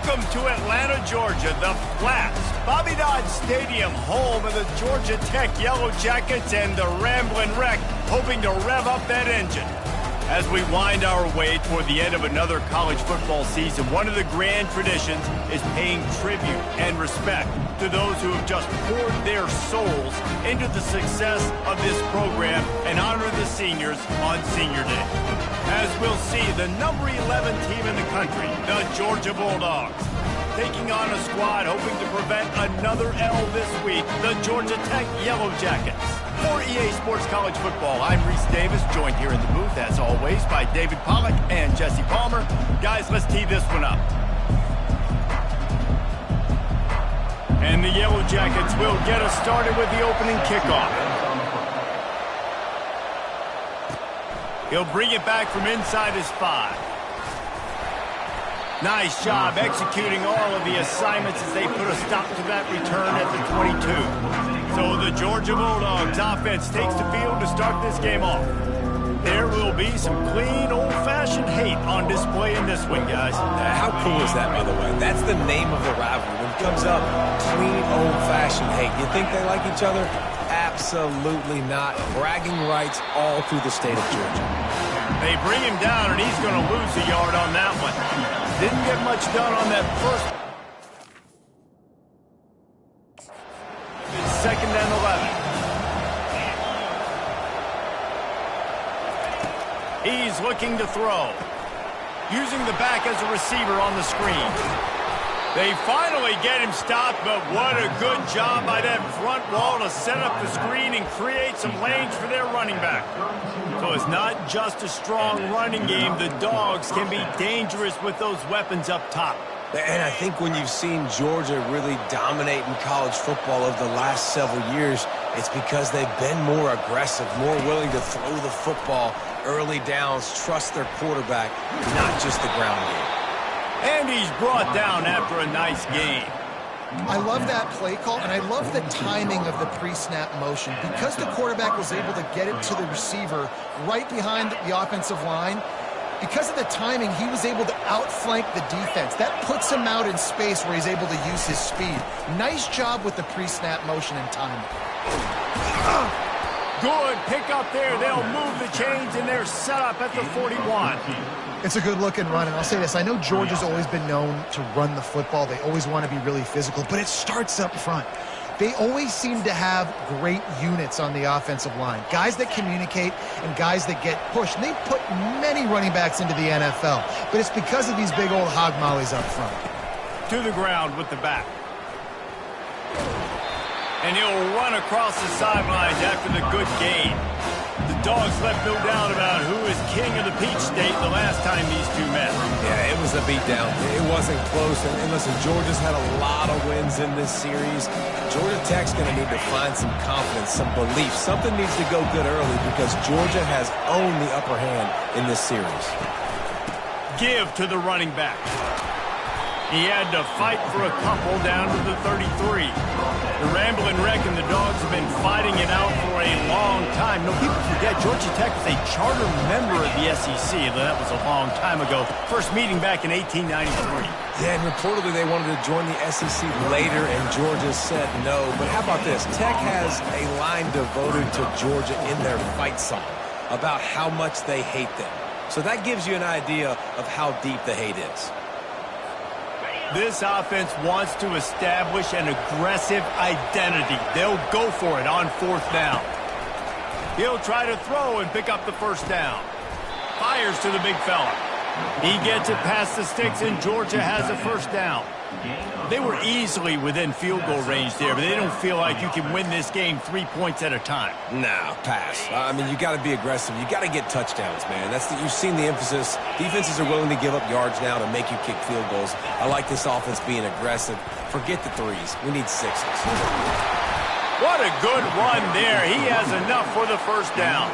Welcome to Atlanta, Georgia, the Flats, Bobby Dodd Stadium, home of the Georgia Tech Yellow Jackets and the Ramblin' Wreck, hoping to rev up that engine. As we wind our way toward the end of another college football season, one of the grand traditions is paying tribute and respect to those who have just poured their souls into the success of this program and honor the seniors on Senior Day. As we'll see, the number 11 team in the country, the Georgia Bulldogs, taking on a squad hoping to prevent another L this week, the Georgia Tech Yellow Jackets. For EA Sports College Football, I'm Reese Davis, joined here in the booth, as always, by David Pollack and Jesse Palmer. Guys, let's tee this one up. And the Yellow Jackets will get us started with the opening kickoff. He'll bring it back from inside his 5. Nice job executing all of the assignments as they put a stop to that return at the 22. So the Georgia Bulldogs offense takes the field to start this game off. There will be some clean, old-fashioned hate on display in this one, guys. How cool is that, by the way? That's the name of the rivalry. When it comes up, clean, old-fashioned hate. You think they like each other? Absolutely not. Bragging rights all through the state of Georgia. They bring him down, and he's going to lose a yard on that one. Didn't get much done on that first. It's 2nd and 11. He's looking to throw. Using the back as a receiver on the screen. They finally get him stopped, but what a good job by that front wall to set up the screen and create some lanes for their running back. So it's not just a strong running game. The Dogs can be dangerous with those weapons up top. And I think when you've seen Georgia really dominate in college football over the last several years, it's because they've been more aggressive, more willing to throw the football, early downs, trust their quarterback, not just the ground game. And he's brought down after a nice game. I love that play call, and I love the timing of the pre-snap motion. Because the quarterback was able to get it to the receiver right behind the offensive line, because of the timing, he was able to outflank the defense. That puts him out in space where he's able to use his speed. Nice job with the pre-snap motion and timing. Good pick up there. They'll move the chains, and they're set up at the 41. It's a good-looking run, and I'll say this. I know Georgia's always been known to run the football. They always want to be really physical, but it starts up front. They always seem to have great units on the offensive line, guys that communicate and guys that get pushed. And they've put many running backs into the NFL, but it's because of these big old hog mollies up front. To the ground with the back. And he'll run across the sidelines after the good gain. The Dogs left no doubt about who is king of the Peach State the last time these two met. Yeah, it was a beatdown. It wasn't close. And listen, Georgia's had a lot of wins in this series. Georgia Tech's going to need to find some confidence, some belief. Something needs to go good early because Georgia has owned the upper hand in this series. Give to the running back. He had to fight for a couple down to the 33. The Ramblin' Wreck and the Dogs have been fighting it out for a long time. No, people forget Georgia Tech is a charter member of the SEC. That was a long time ago. First meeting back in 1893. Yeah, and reportedly they wanted to join the SEC later, and Georgia said no. But how about this? Tech has a line devoted to Georgia in their fight song about how much they hate them. So that gives you an idea of how deep the hate is. This offense wants to establish an aggressive identity. They'll go for it on 4th down. He'll try to throw and pick up the 1st down. Fires to the big fella. He gets it past the sticks, and Georgia has a 1st down. They were easily within field goal range there, but they don't feel like you can win this game 3 points at a time. No, pass. I mean, you got to be aggressive. You got to get touchdowns, man. You've seen the emphasis. Defenses are willing to give up yards now to make you kick field goals. I like this offense being aggressive. Forget the 3s. We need 6s. What a good run there. He has enough for the 1st down.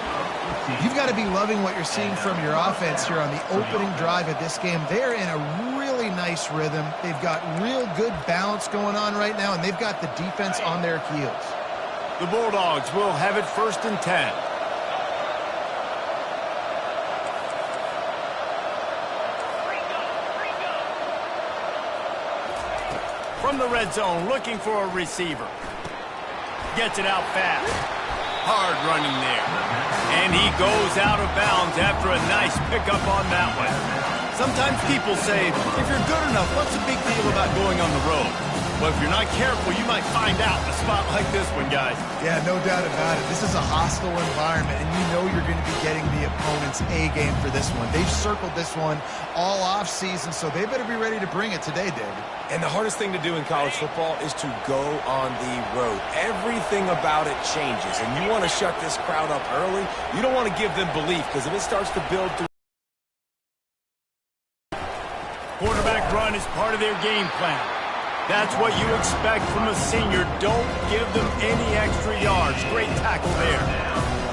You've got to be loving what you're seeing from your offense here on the opening drive of this game. They're in a really nice rhythm. They've got real good balance going on right now, and they've got the defense on their heels. The Bulldogs will have it 1st and 10. from the red zone, looking for a receiver. Gets it out fast. Hard running there. And he goes out of bounds after a nice pickup on that one. Sometimes people say, if you're good enough, what's the big deal about going on the road? Well, if you're not careful, you might find out in a spot like this one, guys. Yeah, no doubt about it. This is a hostile environment, and you know you're going to be getting the opponent's A game for this one. They've circled this one all offseason, so they better be ready to bring it today, David. And the hardest thing to do in college football is to go on the road. Everything about it changes, and you want to shut this crowd up early. You don't want to give them belief, because if it starts to build through. Quarterback run is part of their game plan. That's what you expect from a senior. Don't give them any extra yards. Great tackle there.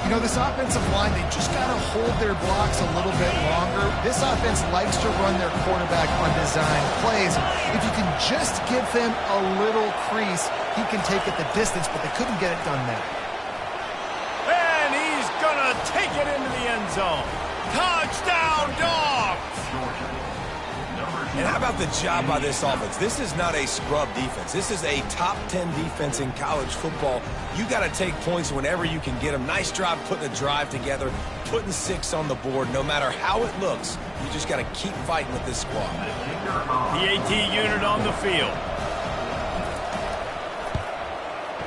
You know, this offensive line, they just got to hold their blocks a little bit longer. This offense likes to run their quarterback on design plays. If you can just give him a little crease, he can take it the distance, but they couldn't get it done there. And he's going to take it into the end zone. Touchdown, Dogs! And how about the job by this offense? This is not a scrub defense. This is a top 10 defense in college football. You got to take points whenever you can get them. Nice job putting a drive together, putting 6 on the board. No matter how it looks, you just got to keep fighting with this squad. PAT unit on the field.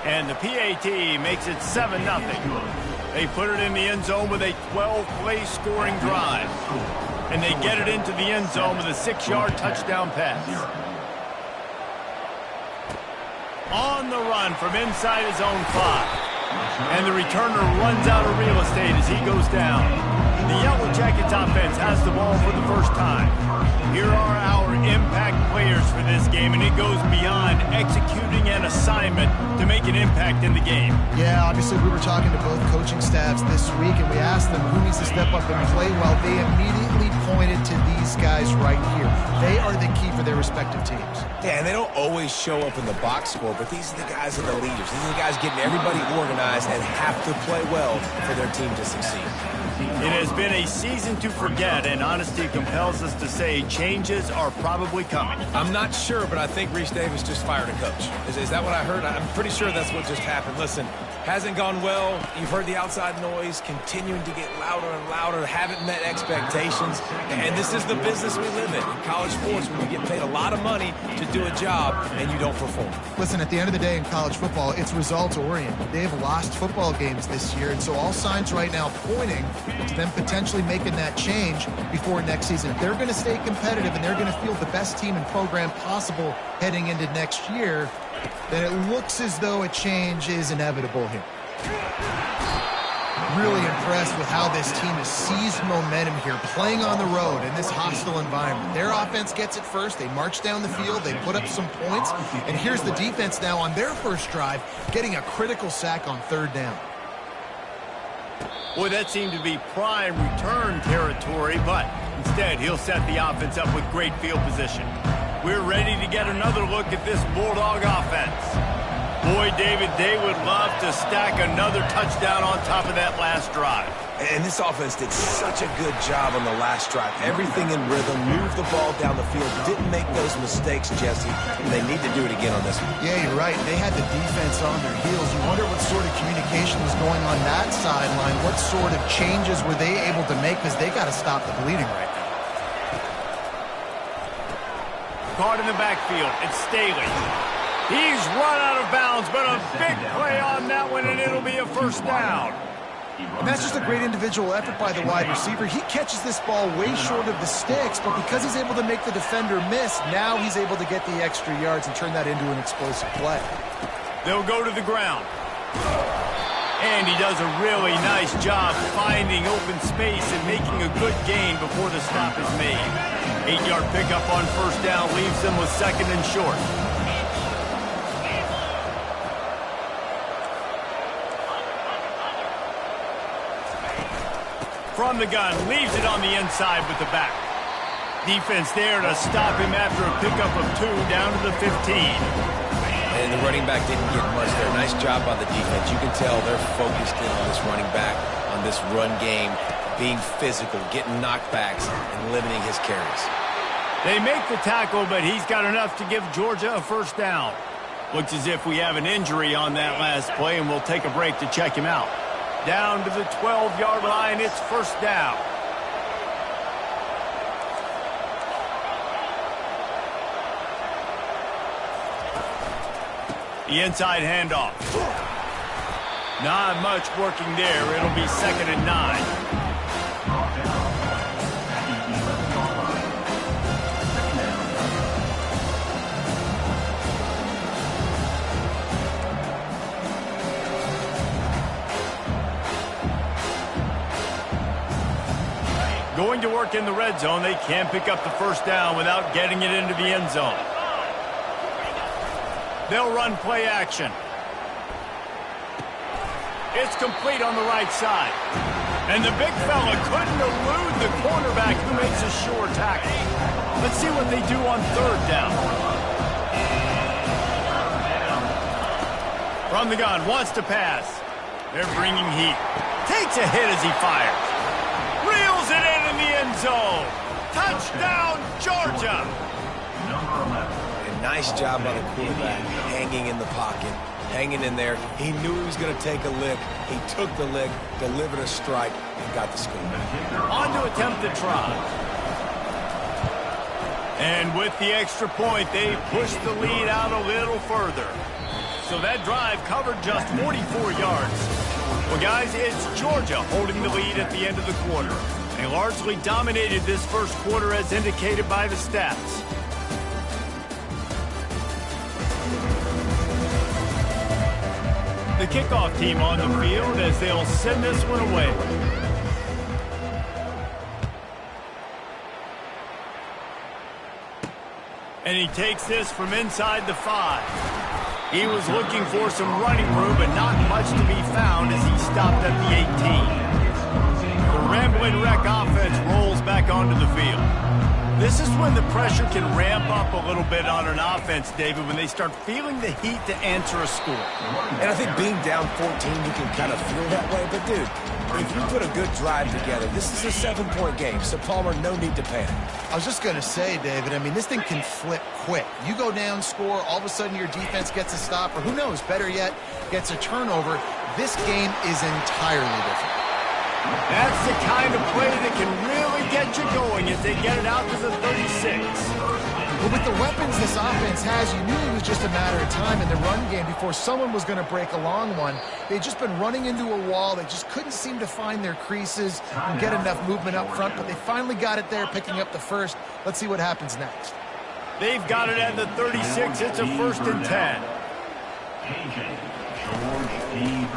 And the PAT makes it 7-0. They put it in the end zone with a 12-play scoring drive. And they get it into the end zone with a 6-yard touchdown pass. On the run from inside his own 5. And the returner runs out of real estate as he goes down. The Yellow Jackets offense has the ball for the first time. Here are our impact players for this game, and it goes beyond executing an assignment to make an impact in the game. Yeah, obviously we were talking to both coaching staffs this week, and we asked them who needs to step up and play well. They immediately pointed to these guys right here. They are the key for their respective teams. Yeah, and they don't always show up in the box score, but these are the guys that are the leaders. These are the guys getting everybody organized and have to play well for their team to succeed. It has been a season to forget, and honesty compels us to say changes are probably coming. I'm not sure, but I think Reese Davis just fired a coach. Is that what I heard? I'm pretty sure that's what just happened. Listen, hasn't gone well. You've heard the outside noise continuing to get louder and louder, haven't met expectations, and this is the business we live in college sports, when you get paid a lot of money to do a job and you don't perform. Listen, at the end of the day in college football, it's results-oriented. They've lost football games this year, and so all signs right now pointing to them potentially making that change before next season. If they're going to stay competitive and they're going to field the best team and program possible heading into next year, then it looks as though a change is inevitable here. Really impressed with how this team has seized momentum here, playing on the road in this hostile environment. Their offense gets it first. They march down the field. They put up some points. And here's the defense now on their first drive, getting a critical sack on 3rd down. Boy, that seemed to be prime return territory, but instead he'll set the offense up with great field position. We're ready to get another look at this Bulldog offense. Boy, David, they would love to stack another touchdown on top of that last drive. And this offense did such a good job on the last drive. Everything in rhythm, moved the ball down the field, didn't make those mistakes, Jesse. And they need to do it again on this one. Yeah, you're right. They had the defense on their heels. You wonder what sort of communication was going on that sideline. What sort of changes were they able to make, because they got to stop the bleeding right now. Caught in the backfield. It's Staley. He's run out of bounds, but a big play on that one, and it'll be a 1st down. And that's just a great individual effort by the wide receiver. He catches this ball way short of the sticks, but because he's able to make the defender miss, now he's able to get the extra yards and turn that into an explosive play. They'll go to the ground. And he does a really nice job finding open space and making a good gain before the stop is made. 8-yard pickup on 1st down leaves them with 2nd and short. From the gun, leaves it on the inside with the back. Defense there to stop him after a pickup of 2 down to the 15. And the running back didn't get much there. Nice job by the defense. You can tell they're focused in on this running back, on this run game, being physical, getting knockbacks, and limiting his carries. They make the tackle, but he's got enough to give Georgia a first down. Looks as if we have an injury on that last play, and we'll take a break to check him out. Down to the 12-yard line, it's first down. The inside handoff. Not much working there. It'll be 2nd and 9. Going to work in the red zone. They can't pick up the first down without getting it into the end zone. They'll run play action. It's complete on the right side. And the big fella couldn't elude the cornerback who makes a sure tackle. Let's see what they do on 3rd down. From the gun, wants to pass. They're bringing heat. Takes a hit as he fires. Reels it in the end zone. Touchdown, Georgia. And nice job by the quarterback, hanging in the pocket, hanging in there. He knew he was going to take a lick. He took the lick, delivered a strike, and got the score. On to attempt the try. And with the extra point, they push the lead out a little further. So that drive covered just 44 yards. Well, guys, it's Georgia holding the lead at the end of the quarter. They largely dominated this first quarter as indicated by the stats. The kickoff team on the field as they'll send this one away. And he takes this from inside the 5. He was looking for some running room, but not much to be found as he stopped at the 18. The Ramblin' Wreck offense rolls back onto the field. This is when the pressure can ramp up a little bit on an offense, David, when they start feeling the heat to answer a score. And I think being down 14, you can kind of feel that way. But, dude, if you put a good drive together, this is a 7-point game. So, Palmer, no need to panic. I was just going to say, David, I mean, this thing can flip quick. You go down, score, all of a sudden your defense gets a stop, or who knows, better yet, gets a turnover. This game is entirely different. That's the kind of play that can really get you going as they get it out to the 36. But with the weapons this offense has, you knew it was just a matter of time in the run game before someone was going to break a long one. They'd just been running into a wall. They just couldn't seem to find their creases and get enough movement up front, but they finally got it there, picking up the first. Let's see what happens next. They've got it at the 36. It's a 1st and 10.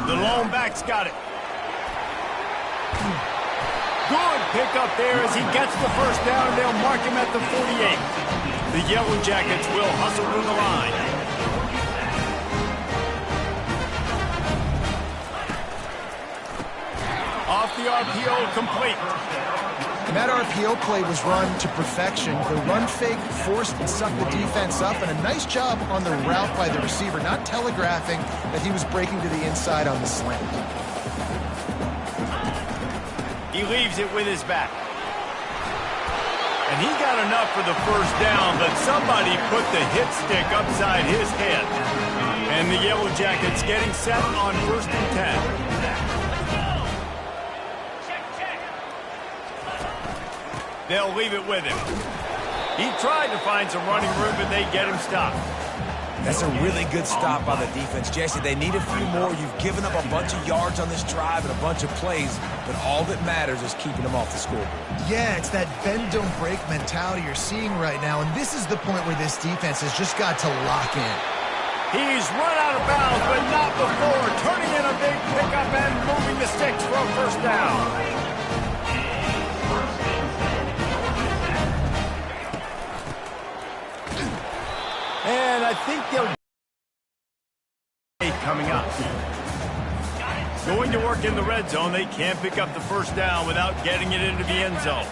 The lone back's got it. Good pickup there as he gets the first down. They'll mark him at the 48. The Yellow Jackets will hustle through the line. Off the RPO, complete. And that RPO play was run to perfection. The run fake forced and sucked the defense up, and a nice job on the route by the receiver, not telegraphing that he was breaking to the inside on the slant. He leaves it with his back. And he got enough for the first down, but somebody put the hit stick upside his head. And the Yellow Jackets getting set on 1st and 10. They'll leave it with him. He tried to find some running room, but they get him stopped. That's a really good stop by the defense. Jesse, they need a few more. You've given up a bunch of yards on this drive and a bunch of plays, but all that matters is keeping them off the scoreboard. Yeah, it's that bend, don't break mentality you're seeing right now, and this is the point where this defense has just got to lock in. He's run out of bounds, but not before. Turning in a big pickup and moving the sticks for a first down. And I think they'll coming up. Going to work in the red zone. They can't pick up the first down without getting it into the end zone.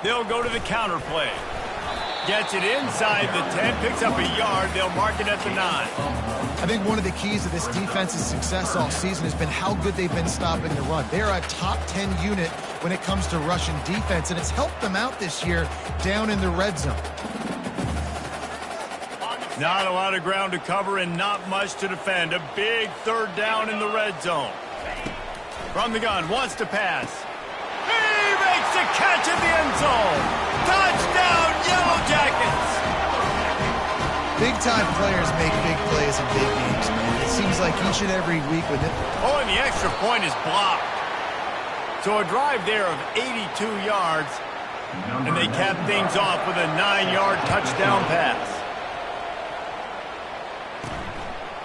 They'll go to the counter play. Gets it inside the 10, picks up a yard. They'll mark it at the 9. I think one of the keys to this defense's success all season has been how good they've been stopping the run. They're a top 10 unit when it comes to rushing defense, and it's helped them out this year down in the red zone. Not a lot of ground to cover and not much to defend. A big third down in the red zone. From the gun, wants to pass. He makes the catch in the end zone. Touchdown, Yellow Jackets! Big-time players make big plays in big games, man. It seems like each and every week with it. Oh, and the extra point is blocked. So a drive there of 82 yards, and they cap things off with a 9-yard touchdown pass.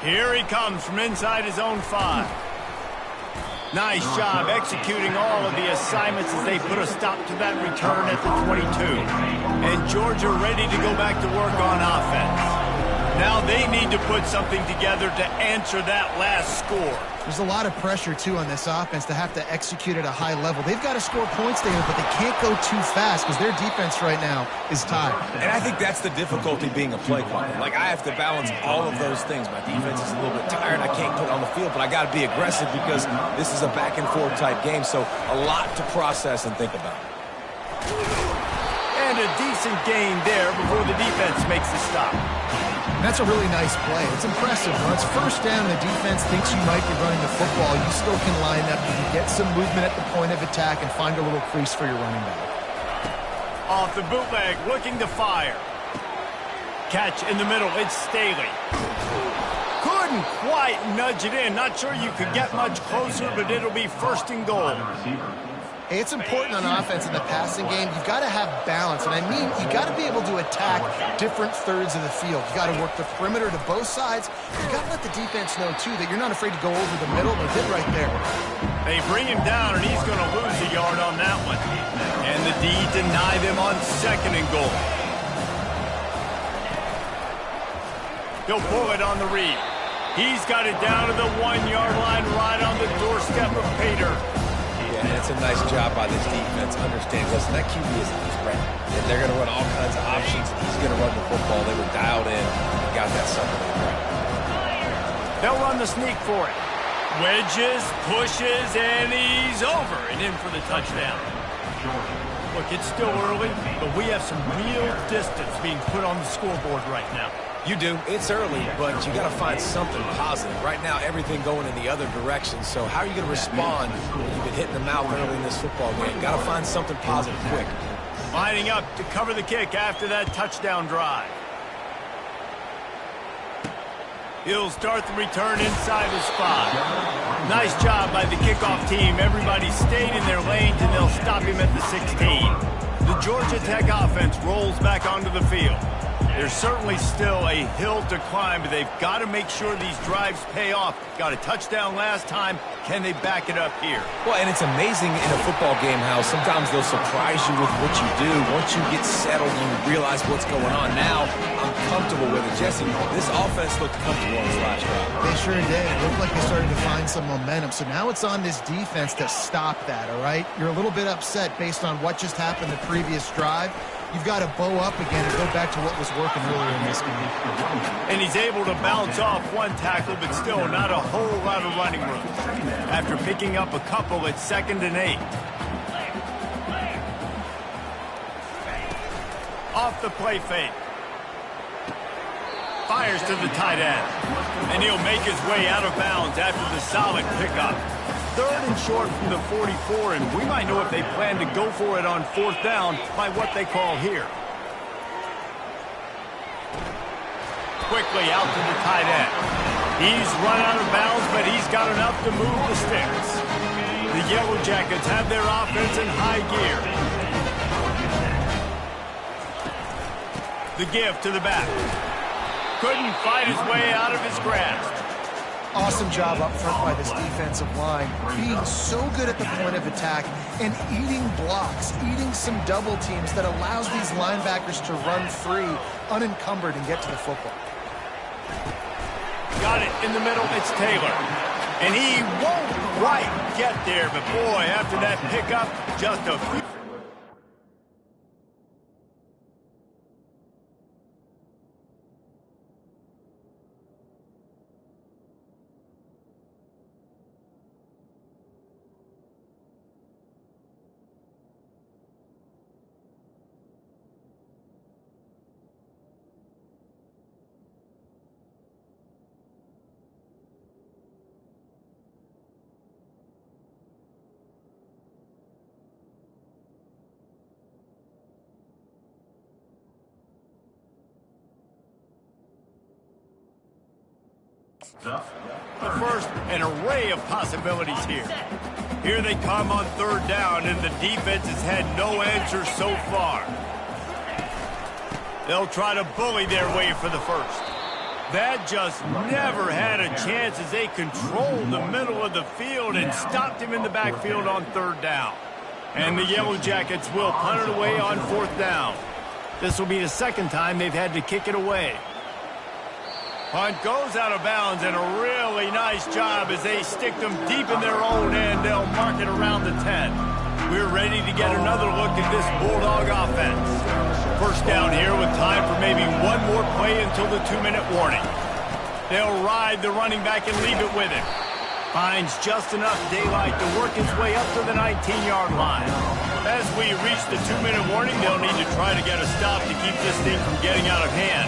Here he comes from inside his own 5. Nice job executing all of the assignments as they put a stop to that return at the 22. And Georgia ready to go back to work on offense. Now they need to put something together to answer that last score. There's a lot of pressure, too, on this offense to have to execute at a high level. They've got to score points there, but they can't go too fast because their defense right now is tired. And I think that's the difficulty being a play caller. Like, I have to balance all of those things. My defense is a little bit tired. I can't put it on the field, but I got to be aggressive because this is a back-and-forth type game, so a lot to process and think about. And a decent gain there before the defense makes the stop. That's a really nice play. It's impressive. When it's first down and the defense thinks you might be running the football, you still can line up. You can get some movement at the point of attack and find a little crease for your running back. Off the bootleg, looking to fire. Catch in the middle, it's Staley. Couldn't quite nudge it in. Not sure you could get much closer, but it'll be first and goal. Hey, it's important on offense in the passing game. You've got to have balance, and I mean you got to be able to attack different thirds of the field. You got to work the perimeter to both sides. You got to let the defense know too that you're not afraid to go over the middle. They did right there. They bring him down, and he's going to lose a yard on that one. And the D deny them on second and goal. He'll pull it on the read. He's got it down to the 1-yard line, right on the doorstep of Pater. And it's a nice job by this defense. Understand, listen, that QB is a threat. And they're going to run all kinds of options. He's going to run the football. They were dialed in and got that sucker. They'll run the sneak for it. Wedges, pushes, and he's over and in for the touchdown. Look, it's still early, but we have some real distance being put on the scoreboard right now. You do. It's early, but you got to find something positive. Right now, everything going in the other direction. So how are you going to respond when you've been hitting the mouth early in this football game? Got to find something positive quick. Lining up to cover the kick after that touchdown drive. He'll start the return inside his spot. Nice job by the kickoff team. Everybody stayed in their lanes, and they'll stop him at the 16. The Georgia Tech offense rolls back onto the field. There's certainly still a hill to climb, but they've got to make sure these drives pay off. Got a touchdown last time. Can they back it up here? Well, and it's amazing in a football game how sometimes they'll surprise you with what you do. Once you get settled, you realize what's going on. Now, I'm comfortable with it. Jesse, this offense looked comfortable on this last drive. They sure did. It looked like they started to find some momentum. So now it's on this defense to stop that, all right? You're a little bit upset based on what just happened the previous drive. You've got to bow up again and go back to what was working earlier in this game. And he's able to bounce off one tackle, but still not a whole lot of running room. After picking up a couple at 2nd and 8. Off the play fake. Fires to the tight end. And he'll make his way out of bounds after the solid pickup. 3rd and short from the 44, and we might know if they plan to go for it on 4th down by what they call here. Quickly out to the tight end. He's run out of bounds, but he's got enough to move the sticks. The Yellow Jackets have their offense in high gear. The give to the back. Couldn't fight his way out of his grasp. Awesome job up front by this defensive line, being so good at the point of attack and eating blocks, eating some double teams that allows these linebackers to run free, unencumbered, and get to the football. Got it in the middle, it's Taylor. And he won't quite get there, but boy, after that pickup, just a few. The first, an array of possibilities here. Here they come on third down, and the defense has had no answer so far. They'll try to bully their way for the first. That just never had a chance as they controlled the middle of the field and stopped him in the backfield on third down. And the Yellow Jackets will punt it away on fourth down. This will be the second time they've had to kick it away. Punt goes out of bounds, and a really nice job as they stick them deep in their own end. They'll mark it around the 10. We're ready to get another look at this Bulldog offense. First down here with time for maybe one more play until the 2-minute warning. They'll ride the running back and leave it with him. Finds just enough daylight to work his way up to the 19-yard line. As we reach the 2-minute warning, they'll need to try to get a stop to keep this thing from getting out of hand.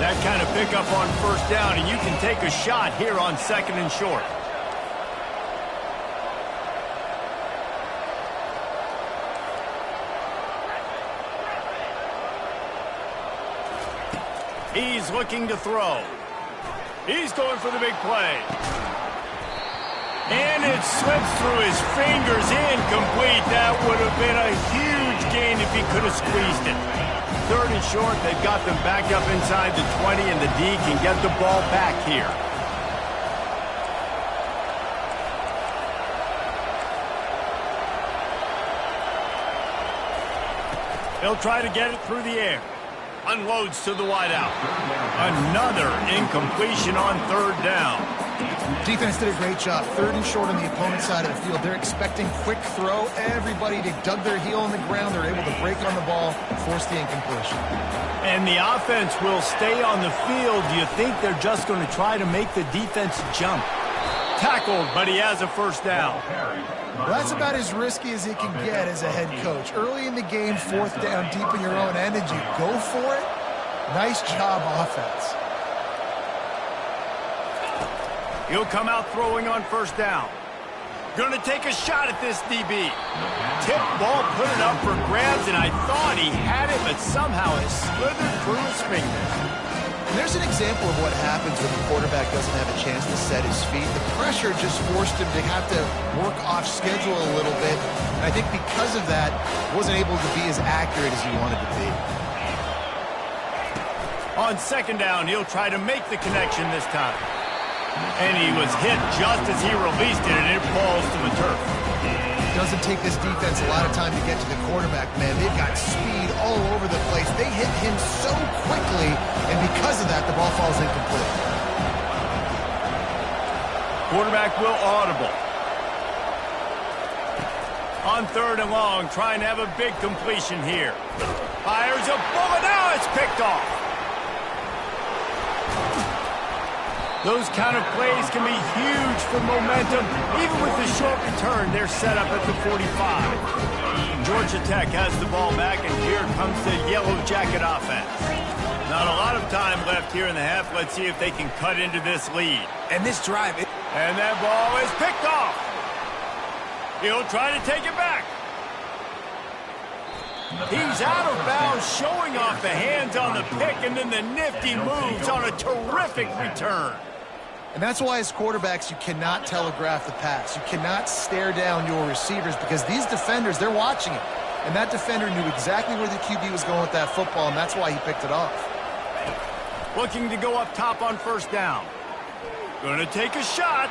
That kind of pickup on first down, and you can take a shot here on second and short. He's looking to throw. He's going for the big play. And it slips through his fingers, incomplete. That would have been a huge gain if he could have squeezed it. Third and short, they've got them back up inside the 20, and the D can get the ball back here. They'll try to get it through the air. Unloads to the wideout. Another incompletion on third down. Defense did a great job. Third and short on the opponent's side of the field. They're expecting quick throw. Everybody, they dug their heel on the ground. They're able to break on the ball, force the incompletion. And the offense will stay on the field. Do you think they're just going to try to make the defense jump? Tackled, but he has a first down. Well, that's about as risky as it can get as a head coach. Early in the game, fourth down, deep in your own end, and you go for it. Nice job, offense. He'll come out throwing on first down. Going to take a shot at this DB. Tip ball, put it up for grabs, and I thought he had it, but somehow it slithered through his fingers. And there's an example of what happens when the quarterback doesn't have a chance to set his feet. The pressure just forced him to have to work off schedule a little bit. And I think because of that, wasn't able to be as accurate as he wanted to be. On second down, he'll try to make the connection this time. And he was hit just as he released it, and it falls to the turf. It doesn't take this defense a lot of time to get to the quarterback, man. They've got speed all over the place. They hit him so quickly, and because of that, the ball falls incomplete. Quarterback will audible. On third and long, trying to have a big completion here. Fires a bullet. Now it's picked off. Those kind of plays can be huge for momentum. Even with the short return, they're set up at the 45. Georgia Tech has the ball back, and here comes the Yellow Jacket offense. Not a lot of time left here in the half. Let's see if they can cut into this lead. And this drive... And that ball is picked off. He'll try to take it back. He's out of bounds, showing off the hands on the pick, and then the nifty moves on a terrific return. And that's why as quarterbacks, you cannot telegraph the pass. You cannot stare down your receivers because these defenders, they're watching it. And that defender knew exactly where the QB was going with that football, and that's why he picked it off. Looking to go up top on first down. Going to take a shot.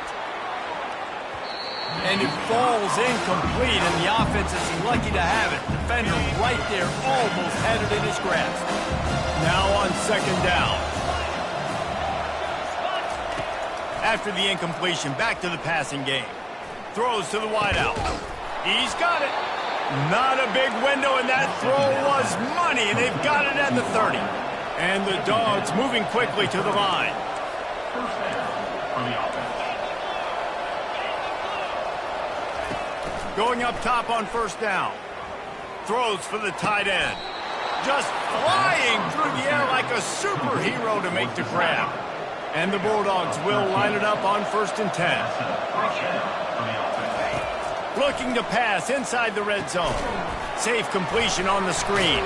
And it falls incomplete, and the offense is lucky to have it. Defender right there almost had it in his grasp. Now on second down. After the incompletion, back to the passing game. Throws to the wideout. He's got it. Not a big window, and that throw was money, and they've got it at the 30. And the Dogs moving quickly to the line. First down on the offense. Going up top on first down. Throws for the tight end. Just flying through the air like a superhero to make the grab. And the Bulldogs will line it up on 1st and 10. Looking to pass inside the red zone. Safe completion on the screen.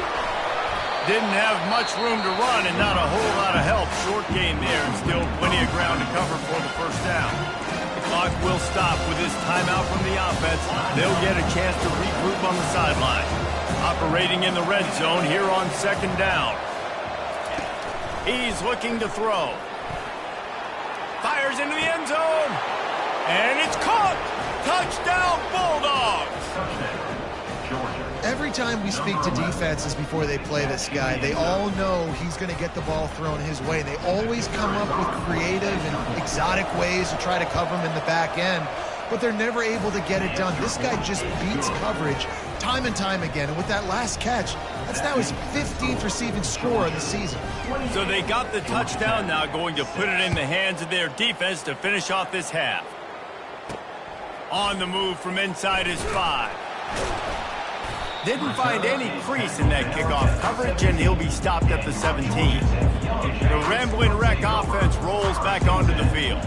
Didn't have much room to run and not a whole lot of help short short gain there and still plenty of ground to cover for the first down. The clock will stop with this timeout from the offense. They'll get a chance to regroup on the sideline. Operating in the red zone here on second down. He's looking to throw. Fires into the end zone. And it's caught. Touchdown, Bulldogs. Every time we speak to defenses before they play this guy, they all know he's going to get the ball thrown his way. They always come up with creative and exotic ways to try to cover him in the back end, but they're never able to get it done. This guy just beats coverage time and time again, and with that last catch, that's now his 15th receiving score of the season. So they got the touchdown, now going to put it in the hands of their defense to finish off this half. On the move from inside his 5. Didn't find any crease in that kickoff coverage, and he'll be stopped at the 17. The Rambling Wreck offense rolls back onto the field.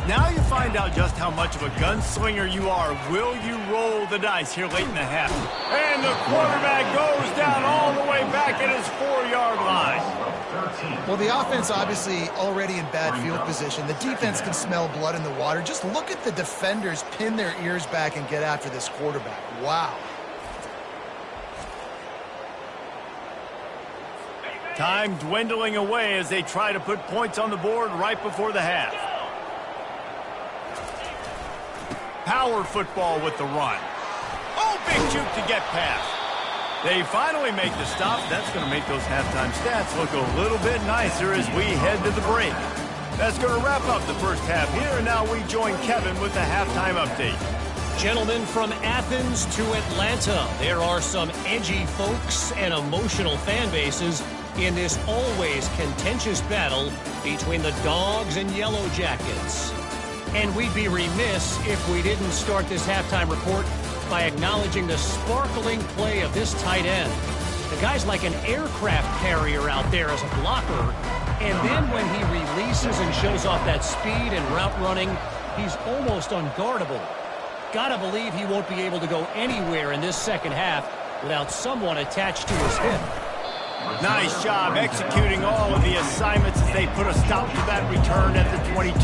Now you find out just how much of a gunslinger you are. Will you roll the dice here late in the half? And the quarterback goes down all the way back at his 4-yard line. Well, the offense obviously already in bad field position. The defense can smell blood in the water. Just look at the defenders pin their ears back and get after this quarterback. Wow. Time dwindling away as they try to put points on the board right before the half. Power football with the run. Oh, big juke to get past. They finally make the stop. That's going to make those halftime stats look a little bit nicer as we head to the break. That's going to wrap up the first half here, and now we join Kevin with the halftime update. Gentlemen, from Athens to Atlanta, there are some edgy folks and emotional fan bases in this always contentious battle between the Dogs and Yellow Jackets. And we'd be remiss if we didn't start this halftime report by acknowledging the sparkling play of this tight end. The guy's like an aircraft carrier out there as a blocker, and then when he releases and shows off that speed and route running, he's almost unguardable. Gotta believe he won't be able to go anywhere in this second half without someone attached to his hip. Nice job executing all of the assignments as they put a stop to that return at the 22.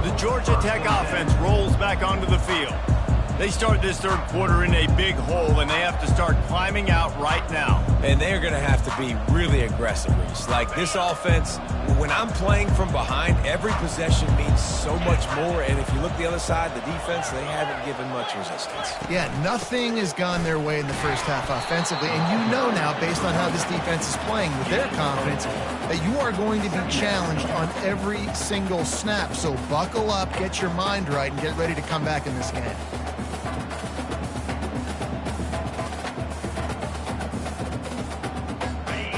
The Georgia Tech offense rolls back onto the field. They start this third quarter in a big hole, and they have to start climbing out right now. And they're going to have to be really aggressive, Reese. Like this offense, when I'm playing from behind, every possession means so much more. And if you look the other side, the defense, they haven't given much resistance. Yeah, nothing has gone their way in the first half offensively. And you know now, based on how this defense is playing with their confidence, that you are going to be challenged on every single snap. So buckle up, get your mind right, and get ready to come back in this game.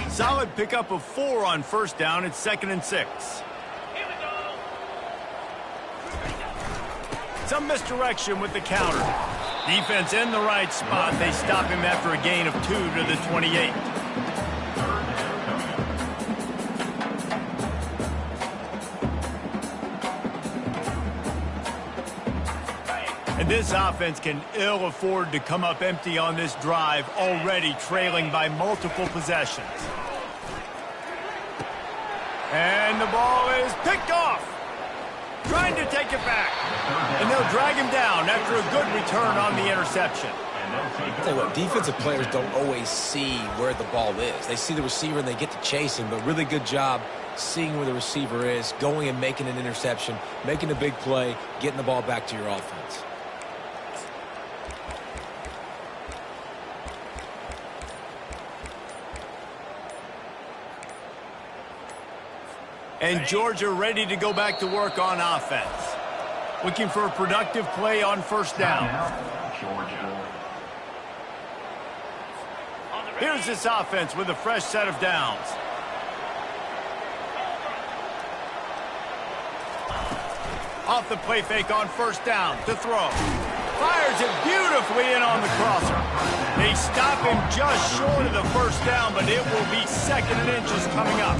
Solid pickup of 4 on first down. It's 2nd and 6. Some misdirection with the counter. Defense in the right spot. They stop him after a gain of 2 to the 28. And this offense can ill afford to come up empty on this drive, already trailing by multiple possessions. And the ball is picked off. Trying to take it back. And they'll drag him down after a good return on the interception. I'll tell you what, defensive players don't always see where the ball is. They see the receiver and they get to chase him, but really good job seeing where the receiver is, going and making an interception, making a big play, getting the ball back to your offense. And Georgia ready to go back to work on offense. Looking for a productive play on first down. Here's this offense with a fresh set of downs. Off the play fake on first down to throw. Fires it beautifully in on the crosser. They stop him just short of the first down, but it will be 2nd and inches coming up.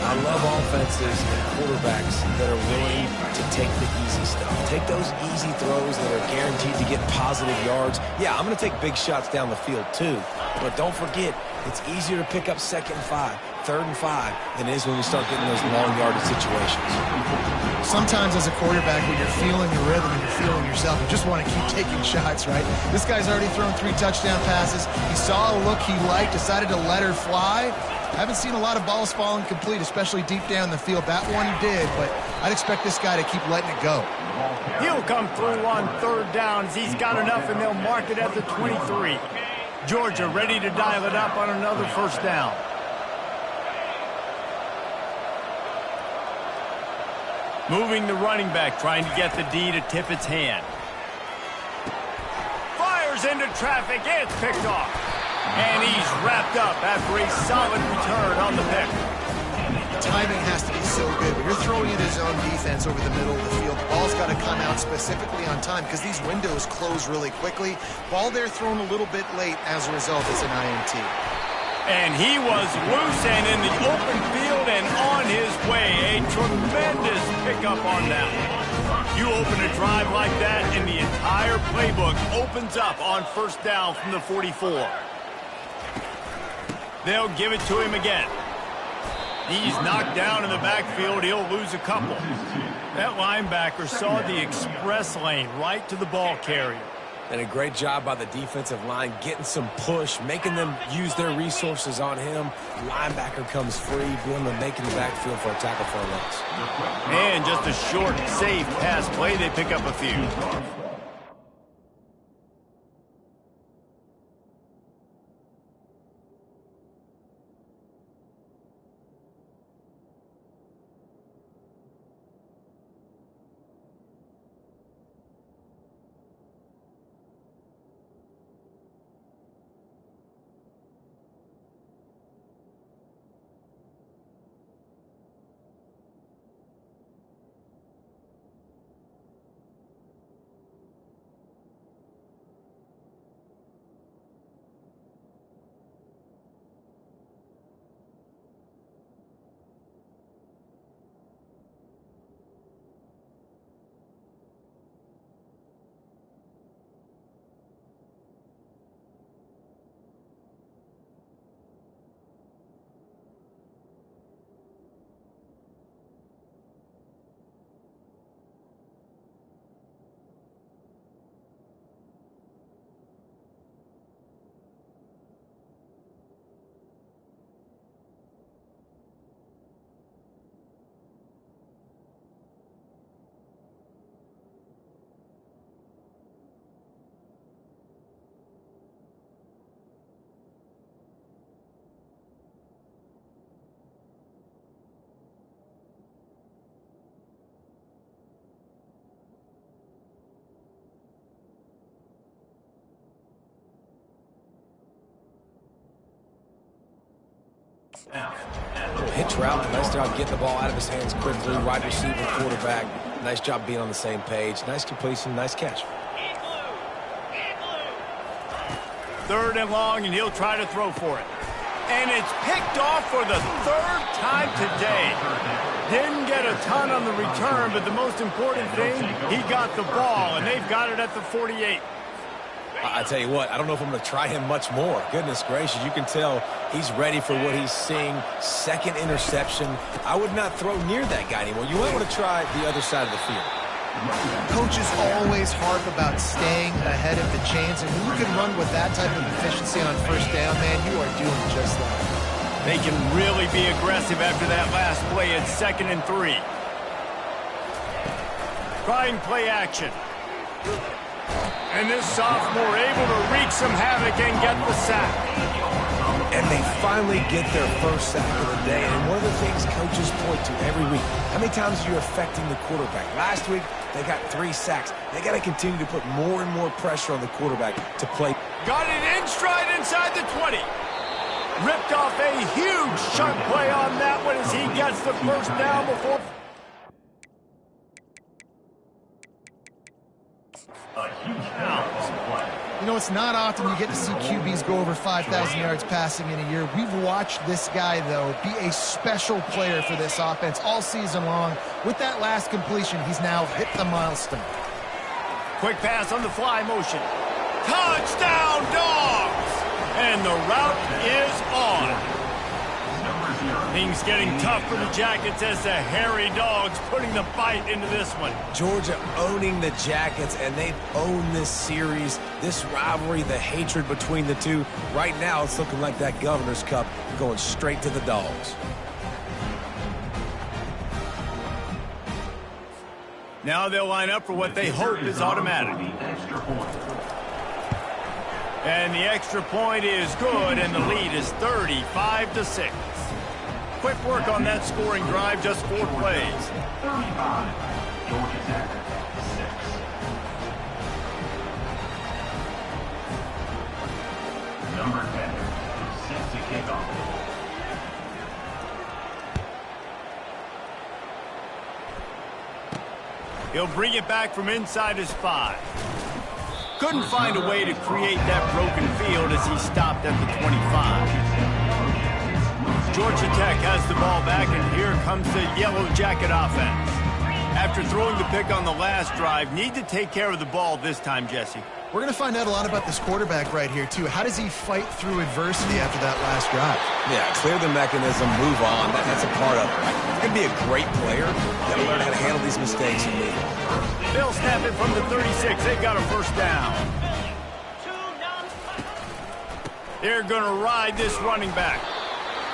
I love offenses and quarterbacks that are willing to take the easy stuff. Take those easy throws that are guaranteed to get positive yards. Yeah, I'm going to take big shots down the field too, but don't forget, it's easier to pick up 2nd and 5, 3rd and 5 than it is when we start getting those long yardage situations. Sometimes as a quarterback, when you're feeling the rhythm and you're feeling yourself, you just want to keep taking shots, right? This guy's already thrown 3 touchdown passes. He saw a look he liked, decided to let her fly. I haven't seen a lot of balls falling complete, especially deep down the field. That one did, but I'd expect this guy to keep letting it go. He'll come through on 3rd down as he's got enough, and they'll mark it at the 23. Georgia ready to dial it up on another 1st down. Moving the running back, trying to get the D to tip its hand. Fires into traffic, it's picked off. And he's wrapped up after a solid return on the pick. Timing has to be so good. When you're throwing in his own defense over the middle of the field, the ball's got to come out specifically on time because these windows close really quickly. Ball there thrown a little bit late. As a result, it's an INT. And he was loose and in the open field and on his way. A tremendous pickup on that one. You open a drive like that and the entire playbook opens up on 1st down from the 44. They'll give it to him again. He's knocked down in the backfield. He'll lose a couple. That linebacker saw the express lane right to the ball carrier. And a great job by the defensive line, getting some push, making them use their resources on him. Linebacker comes free, being to make in the backfield for a tackle for a loss. And just a short, safe pass play. They pick up a few. Hitch route, nice job getting the ball out of his hands quickly. Wide receiver, quarterback, nice job being on the same page. Nice completion, nice catch. 3rd and long, and he'll try to throw for it. And it's picked off for the 3rd time today. Didn't get a ton on the return, but the most important thing, he got the ball, and they've got it at the 48. I tell you what, I don't know if I'm going to try him much more. Goodness gracious, you can tell he's ready for what he's seeing. 2nd interception. I would not throw near that guy anymore. You might want to try the other side of the field. Coaches always harp about staying ahead of the chains, and when you can run with that type of efficiency on 1st down, man, you are doing just that. They can really be aggressive after that last play at 2nd and 3. Trying play action. And this sophomore able to wreak some havoc and get the sack. And they finally get their 1st sack of the day. And one of the things coaches point to every week, how many times are you affecting the quarterback? Last week, they got 3 sacks. They got to continue to put more and more pressure on the quarterback to play. Got it in stride inside the 20. Ripped off a huge chunk play on that one as he gets the 1st down before. You know, it's not often you get to see QBs go over 5,000 yards passing in a year. We've watched this guy, though, be a special player for this offense all season long. With that last completion, he's now hit the milestone. Quick pass on the fly motion. Touchdown, Dogs! And the route is on. Things getting tough for the Jackets as the hairy dogs putting the bite into this one. Georgia owning the Jackets, and they've owned this series, this rivalry, the hatred between the two. Right now, it's looking like that Governor's Cup going straight to the Dogs. Now they'll line up for what they hope is automatic. And the extra point is good, and the lead is 35-6. Quick work on that scoring drive, just 4 plays. 35, Georgia Tech, 6. Number 10 is set to kick off. He'll bring it back from inside his 5. Couldn't find a way to create that broken field as he stopped at the 25. Georgia Tech has the ball back, and here comes the Yellow Jacket offense. After throwing the pick on the last drive, need to take care of the ball this time, Jesse. We're going to find out a lot about this quarterback right here, too. How does he fight through adversity after that last drive? Yeah, clear the mechanism, move on. That's a part of it, right? You're going to be a great player. You got to learn how to handle these mistakes and move on. They'll snap it from the 36. They've got a first down. They're going to ride this running back.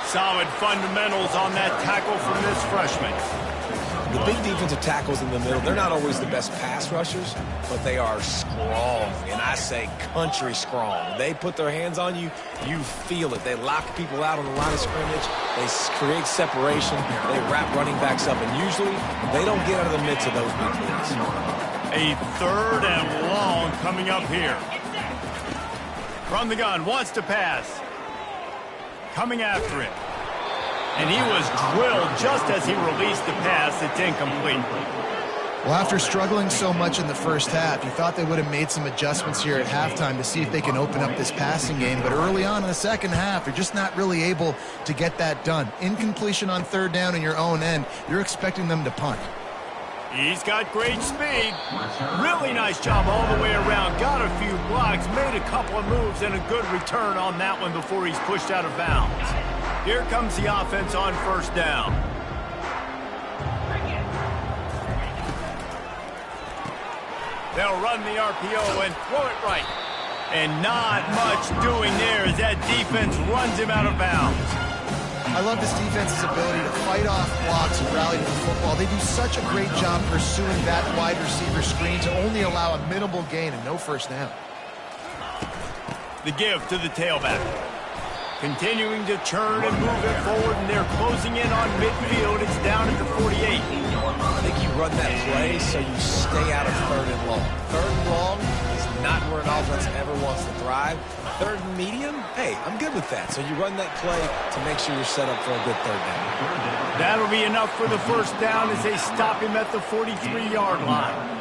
Solid fundamentals on that tackle from this freshman. The big defensive tackles in the middle, they're not always the best pass rushers, but they are strong, and I say country strong. They put their hands on you, you feel it. They lock people out on the line of scrimmage. They create separation. They wrap running backs up, and usually they don't get out of the midst of those big plays. A 3rd and long coming up here. From the gun, wants to pass. Coming after it. And he was drilled just as he released the pass. It's incomplete. Well, after struggling so much in the first half, you thought they would have made some adjustments here at halftime to see if they can open up this passing game. But early on in the second half, you're just not really able to get that done. Incompletion on 3rd down in your own end, you're expecting them to punt. He's got great speed. Really nice job all the way around. Got a few blocks, made a couple of moves, and a good return on that one before he's pushed out of bounds. Here comes the offense on 1st down. They'll run the RPO and throw it right. And not much doing there as that defense runs him out of bounds. I love this defense's ability to fight off blocks and rally to the football. They do such a great job pursuing that wide receiver screen to only allow a minimal gain and no first down. The give to the tailback. Continuing to churn and move it forward, and they're closing in on midfield. It's down at the 48. I think you run that play so you stay out of 3rd and long. 3rd and long is not where an offense ever wants to thrive. 3rd and medium, hey, I'm good with that. So you run that play to make sure you're set up for a good 3rd down. That'll be enough for the first down as they stop him at the 43-yard line.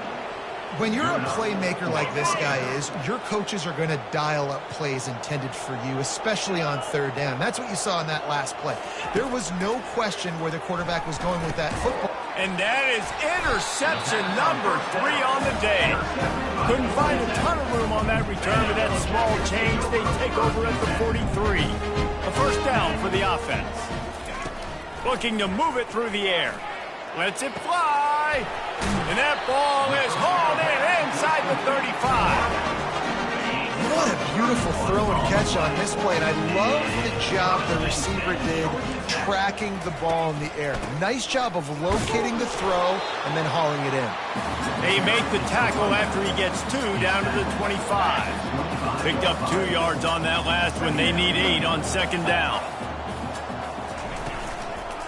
When you're a playmaker like this guy is, your coaches are going to dial up plays intended for you, especially on 3rd down. That's what you saw in that last play. There was no question where the quarterback was going with that football. And that is interception number 3 on the day. Couldn't find a ton of room on that return with that small change. They take over at the 43. A first down for the offense. Looking to move it through the air. Lets it fly. And that ball is hauled in inside the 35. What a beautiful throw and catch on this play, and I love the job the receiver did tracking the ball in the air. Nice job of locating the throw and then hauling it in. They make the tackle after he gets 2 down to the 25. Picked up 2 yards on that last one. They need 8 on 2nd down.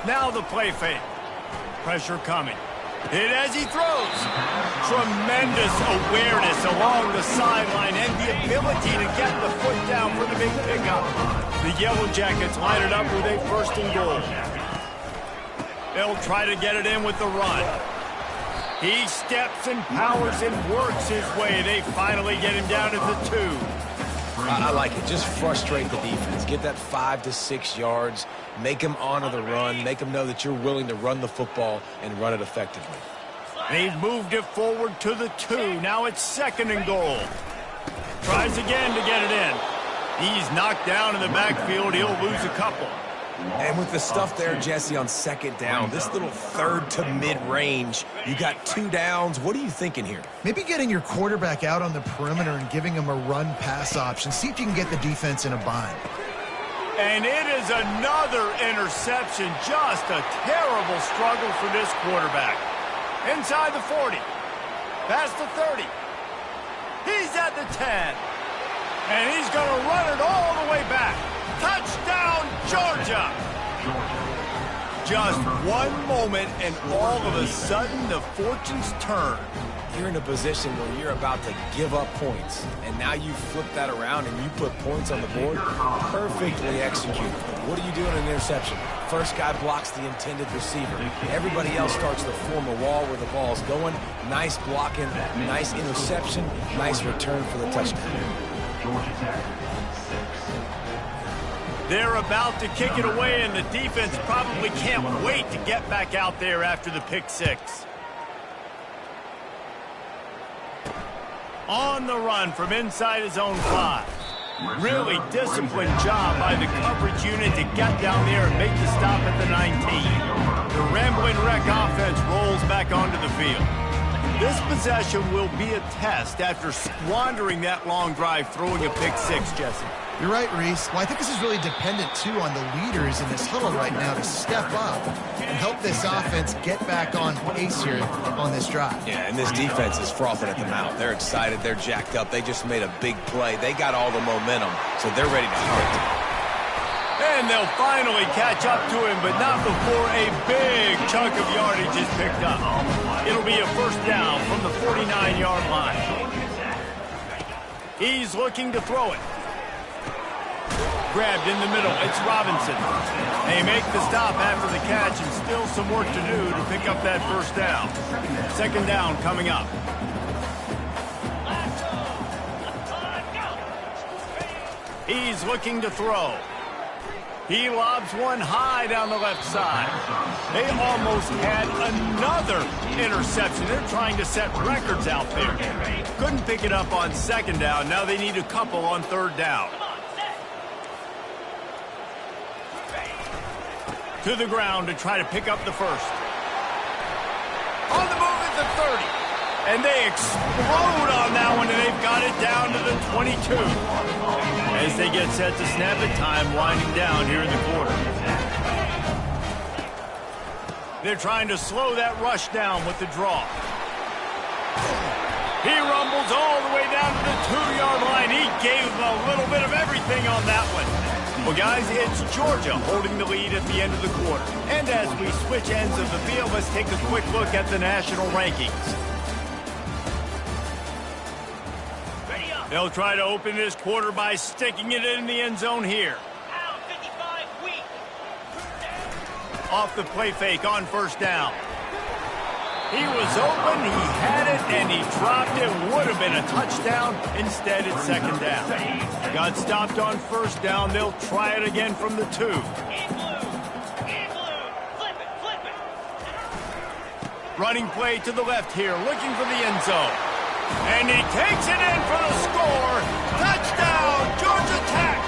Now the play fake. Pressure coming. Hit as he throws. Tremendous awareness along the sideline and the ability to get the foot down for the big pickup. The Yellow Jackets line it up with a 1st and goal. They'll try to get it in with the run. He steps and powers and works his way. They finally get him down at the 2. I like it. Just frustrate the defense. Get that 5 to 6 yards. Make them honor the run. Make them know that you're willing to run the football and run it effectively. They've moved it forward to the 2. Now it's 2nd and goal. Tries again to get it in. He's knocked down in the backfield. He'll lose a couple. And with the stuff there, Jesse, on second down, this little third to mid-range, you got 2 downs. What are you thinking here? Maybe getting your quarterback out on the perimeter and giving him a run-pass option. See if you can get the defense in a bind. And it is another interception. Just a terrible struggle for this quarterback. Inside the 40. Past the 30. He's at the 10. And he's going to run it all the way back. Touchdown, Georgia! Just one moment, and all of a sudden, the fortunes turn. You're in a position where you're about to give up points, and now you flip that around and you put points on the board. Perfectly executed. What do you do in an interception? First guy blocks the intended receiver. Everybody else starts to form a wall where the ball's going. Nice blocking, nice interception, nice return for the touchdown. Georgia Tech, 6. They're about to kick it away, and the defense probably can't wait to get back out there after the pick 6. On the run from inside his own 5. Really disciplined job by the coverage unit to get down there and make the stop at the 19. The Rambling Wreck offense rolls back onto the field. This possession will be a test after squandering that long drive throwing a pick 6, Jesse. You're right, Reese. Well, I think this is really dependent, too, on the leaders in this huddle right now to step up and help this offense get back on pace here on this drive. Yeah, and this defense is frothing at the mouth. They're excited. They're jacked up. They just made a big play. They got all the momentum, so they're ready to hunt. And they'll finally catch up to him, but not before a big chunk of yardage is picked up. It'll be a first down from the 49-yard line. He's looking to throw it. Grabbed in the middle, it's Robinson. They make the stop after the catch, and still some work to do to pick up that first down. Second down coming up. He's looking to throw. He lobs one high down the left side. They almost had another interception. They're trying to set records out there. Couldn't pick it up on second down. Now they need a couple on third down. To the ground to try to pick up the first. On the move at the 30. And they explode on that one, and they've got it down to the 22. As they get set to snap it, time winding down here in the quarter. They're trying to slow that rush down with the draw. He rumbles all the way down to the 2-yard line. He gave a little bit of everything on that one. Well, guys, it's Georgia holding the lead at the end of the quarter. And as we switch ends of the field, let's take a quick look at the national rankings. They'll try to open this quarter by sticking it in the end zone here. Off the play fake on first down. He was open, he had it, and he dropped it. Would have been a touchdown. Instead, it's second down. Got stopped on first down. They'll try it again from the 2. Running play to the left here, looking for the end zone. And he takes it in for the score. Touchdown, Georgia Tech.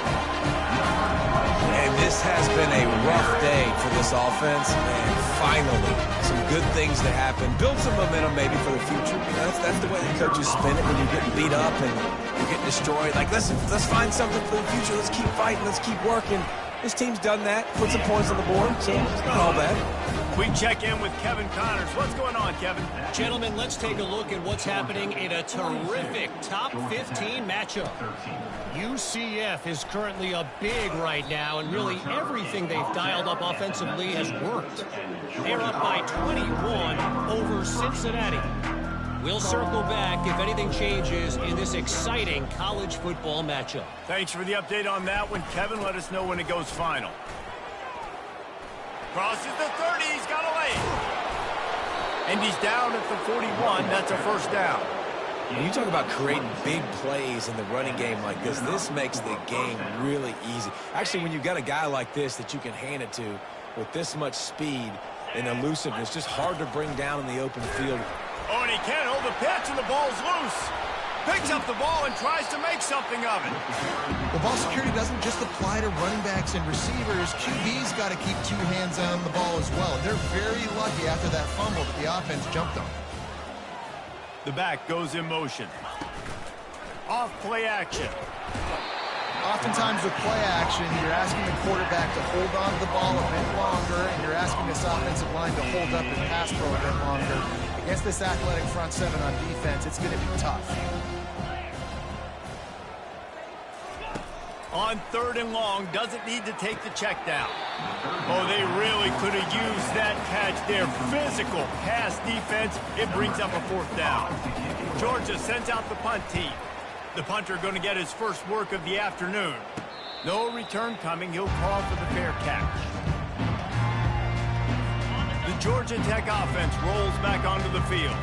And this has been a rough day for this offense. And finally, some good things to happen. Build some momentum maybe for the future. That's the way the coaches spin it when you're getting beat up and you're getting destroyed. Like, let's find something for the future. Let's keep fighting. Let's keep working. This team's done that. Put some points on the board, so it's not all bad. We check in with Kevin Connors. What's going on, Kevin? Gentlemen, let's take a look at what's happening in a terrific top 15 matchup. UCF is currently a big right now, and really everything they've dialed up offensively has worked. They're up by 21 over Cincinnati. We'll circle back if anything changes in this exciting college football matchup. Thanks for the update on that one, Kevin. Let us know when it goes final. Crosses the 30, he's got a lane. And he's down at the 41, that's a first down. When you talk about creating big plays in the running game like this, this makes the game really easy. Actually, when you've got a guy like this that you can hand it to with this much speed and elusiveness, just hard to bring down in the open field. Oh, and he can't hold the pitch, and the ball's loose. Picks up the ball and tries to make something of it. Well, ball security doesn't just apply to running backs and receivers. QB's got to keep two hands on the ball as well. They're very lucky after that fumble that the offense jumped on. The back goes in motion. Off play action. Oftentimes with play action, you're asking the quarterback to hold on to the ball a bit longer, and you're asking this offensive line to hold up the pass pro a bit longer. Against this athletic front seven on defense, it's going to be tough. On 3rd and long, doesn't need to take the check down. Oh, they really could have used that catch there. Physical pass defense. It brings up a 4th down. Georgia sends out the punt team. The punter going to get his first work of the afternoon. No return coming. He'll call for the fair catch. The Georgia Tech offense rolls back onto the field.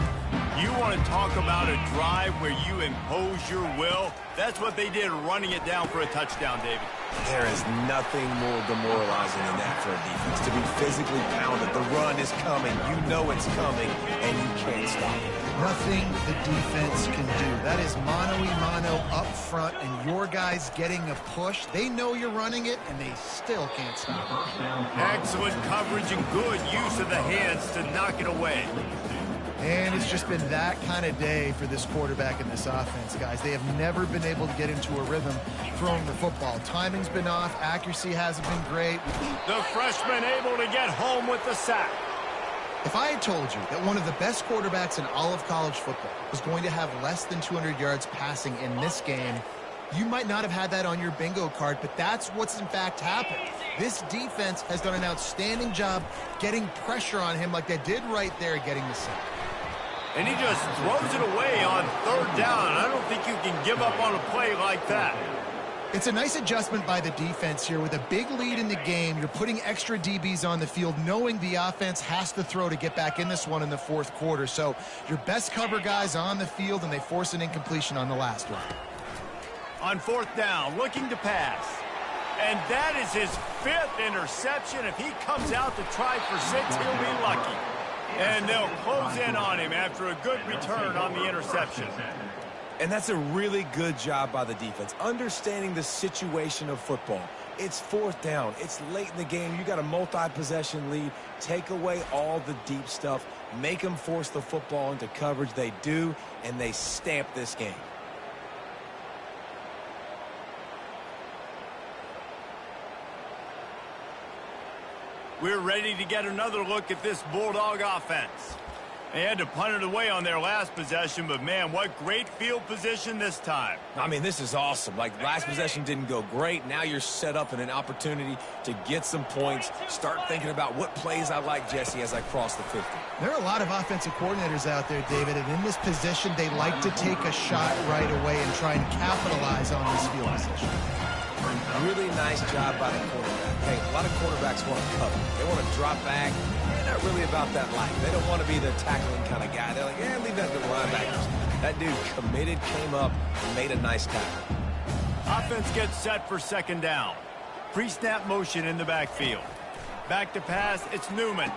You want to talk about a drive where you impose your will? That's what they did, running it down for a touchdown, David. There is nothing more demoralizing than that for a defense. To be physically pounded, the run is coming, you know it's coming, and you can't stop it. Nothing the defense can do. That is mano-a-mano up front, and your guys getting a push. They know you're running it, and they still can't stop it. Excellent coverage and good use of the hands to knock it away. And it's just been that kind of day for this quarterback and this offense, guys. They have never been able to get into a rhythm throwing the football. Timing's been off. Accuracy hasn't been great. The freshman able to get home with the sack. If I had told you that one of the best quarterbacks in all of college football was going to have less than 200 yards passing in this game, you might not have had that on your bingo card, but that's what's in fact happened. This defense has done an outstanding job getting pressure on him like they did right there, getting the sack. And he just throws it away on 3rd down. I don't think you can give up on a play like that. It's a nice adjustment by the defense here. With a big lead in the game, you're putting extra DBs on the field, knowing the offense has to throw to get back in this one in the 4th quarter. So your best cover guys on the field, and they force an incompletion on the last one. On 4th down, looking to pass. And that is his 5th interception. If he comes out to try for 6, he'll be lucky. And they'll close in on him after a good return on the interception. And that's a really good job by the defense, understanding the situation of football. It's 4th down. It's late in the game. You got a multi-possession lead. Take away all the deep stuff. Make them force the football into coverage. They do, and they stamp this game. We're ready to get another look at this Bulldog offense. They had to punt it away on their last possession, but man, what great field position this time. I mean, this is awesome. Like, last possession didn't go great. Now you're set up in an opportunity to get some points. Start thinking about what plays I like, Jesse, as I cross the 50. There are a lot of offensive coordinators out there, David, and in this position, they like to take a shot right away and try and capitalize on this field position. Really nice job by the quarterback. Hey, a lot of quarterbacks want to cover. They want to drop back. They're not really about that life. They don't want to be the tackling kind of guy. They're like, yeah, leave that to the linebackers. That dude committed, came up, and made a nice tackle. Offense gets set for 2nd down. Pre-snap motion in the backfield. Back to pass, it's Newman.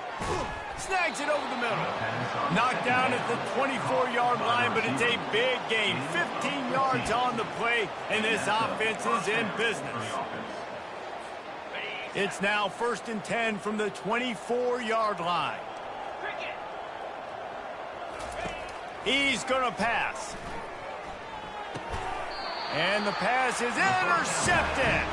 Snags it over the middle. Knocked down at the 24-yard line, but it's a big gain. 15 yards on the play, and this offense is in business. It's now 1st and 10 from the 24-yard line. He's going to pass. And the pass is intercepted.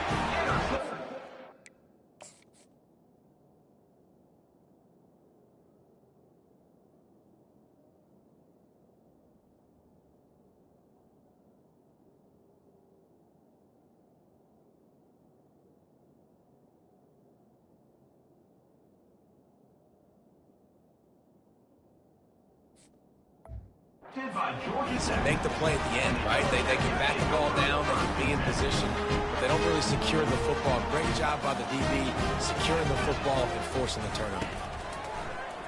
Make the play at the end, right? They can bat the ball down, they can be in position, but they don't really secure the football. Great job by the DB, securing the football and forcing the turnover.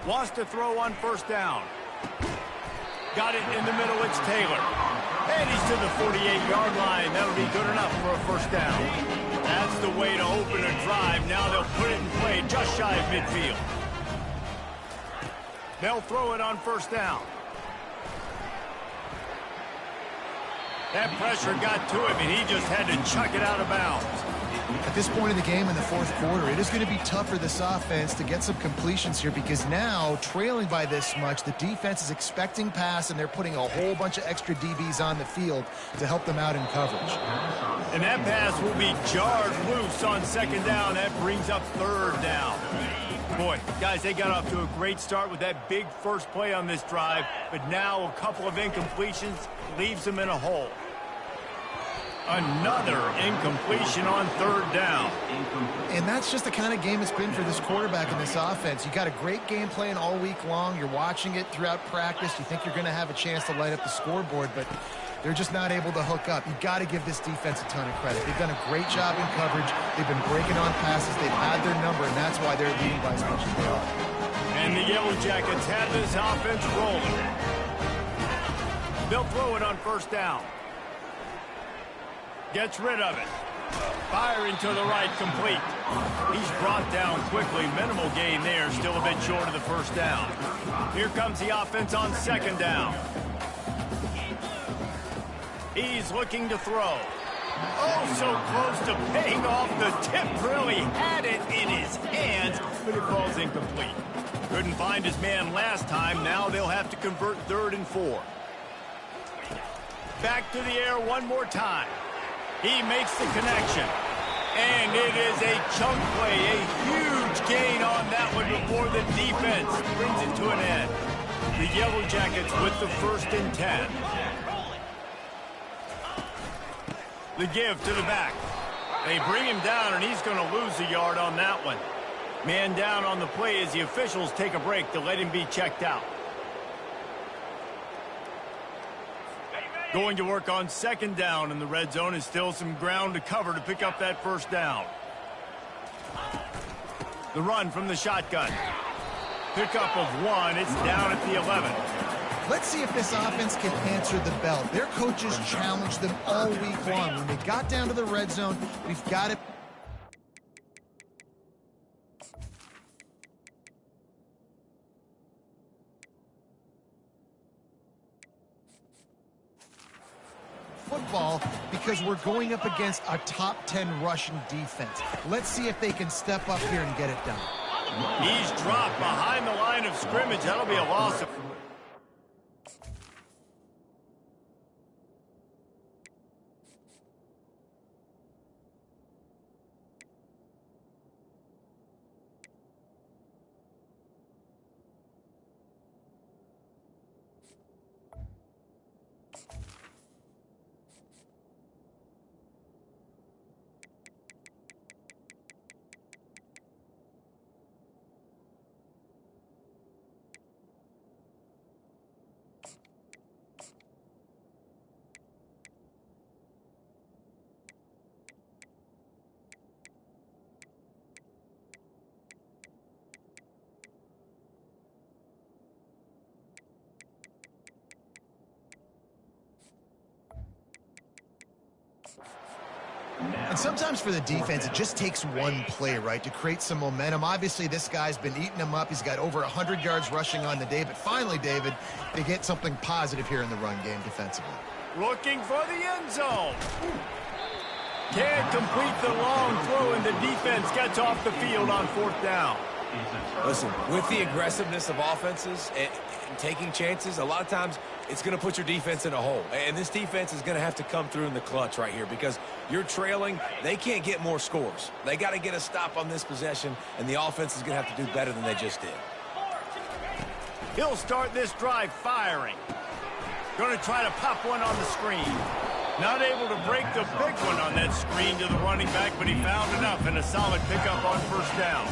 Wants to throw on 1st down. Got it in the middle, it's Taylor. And he's to the 48-yard line. That'll be good enough for a 1st down. That's the way to open a drive. Now they'll put it in play just shy of midfield. They'll throw it on 1st down. That pressure got to him, and he just had to chuck it out of bounds. At this point in the game in the fourth quarter, it is going to be tough for this offense to get some completions here because now, trailing by this much, the defense is expecting pass, and they're putting a whole bunch of extra DBs on the field to help them out in coverage. And that pass will be jarred loose on second down. That brings up third down. Boy, guys, they got off to a great start with that big first play on this drive, but now a couple of incompletions leaves them in a hole. Another incompletion on third down. And that's just the kind of game it's been for this quarterback in this offense. You got a great game plan all week long. You're watching it throughout practice. You think you're going to have a chance to light up the scoreboard, but they're just not able to hook up. You got to give this defense a ton of credit. They've done a great job in coverage. They've been breaking on passes. They've had their number, and that's why they're leading by as much as they are. And the Yellow Jackets have this offense rolling. They'll throw it on first down. Gets rid of it. Firing to the right, complete. He's brought down quickly. Minimal gain there, still a bit short of the first down. Here comes the offense on second down. He's looking to throw. Oh, so close to paying off. The tip really had it in his hands, but it falls incomplete. Couldn't find his man last time. Now they'll have to convert 3rd and 4. Back to the air one more time. He makes the connection. And it is a chunk play, a huge gain on that one before the defense brings it to an end. The Yellow Jackets with the 1st and 10. The give to the back. They bring him down, and he's going to lose a yard on that one. Man down on the play as the officials take a break to let him be checked out. Going to work on second down in the red zone is still some ground to cover to pick up that first down. The run from the shotgun. Pickup of 1. It's down at the 11. Let's see if this offense can answer the bell. Their coaches challenged them all week long. When they got down to the red zone, we've got it. Football because we're going up against a top 10 Russian defense. Let's see if they can step up here and get it done. He's dropped behind the line of scrimmage. That'll be a loss of... And sometimes for the defense, it just takes one play, right, to create some momentum. Obviously, this guy's been eating them up. He's got over 100 yards rushing on the day. But finally, David, they get something positive here in the run game defensively. Looking for the end zone. Can't complete the long throw, and the defense gets off the field on 4th down. Listen, with the aggressiveness of offenses and taking chances, a lot of times it's going to put your defense in a hole. And this defense is going to have to come through in the clutch right here because you're trailing. They can't get more scores. They got to get a stop on this possession, and the offense is going to have to do better than they just did. He'll start this drive firing. Going to try to pop one on the screen. Not able to break the big one on that screen to the running back, but he found enough and a solid pickup on first down.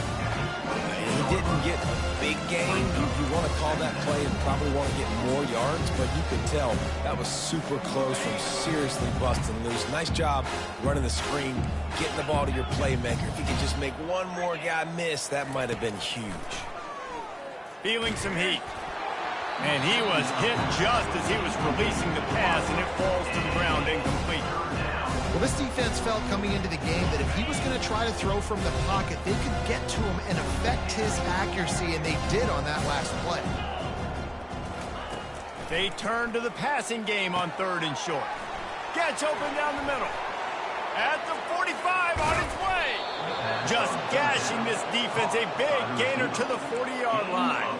He didn't get a big gain. You want to call that play and probably want to get more yards, but you could tell that was super close from seriously busting loose. Nice job running the screen, getting the ball to your playmaker. If you could just make one more guy miss, that might have been huge. Feeling some heat. And he was hit just as he was releasing the pass, and it falls to the ground incomplete. Well, this defense felt coming into the game that if he was going to try to throw from the pocket, they could get to him and affect his accuracy, and they did on that last play. They turn to the passing game on 3rd and short. Gets open down the middle. At the 45, on its way. Just gashing this defense. A big gainer to the 40-yard line.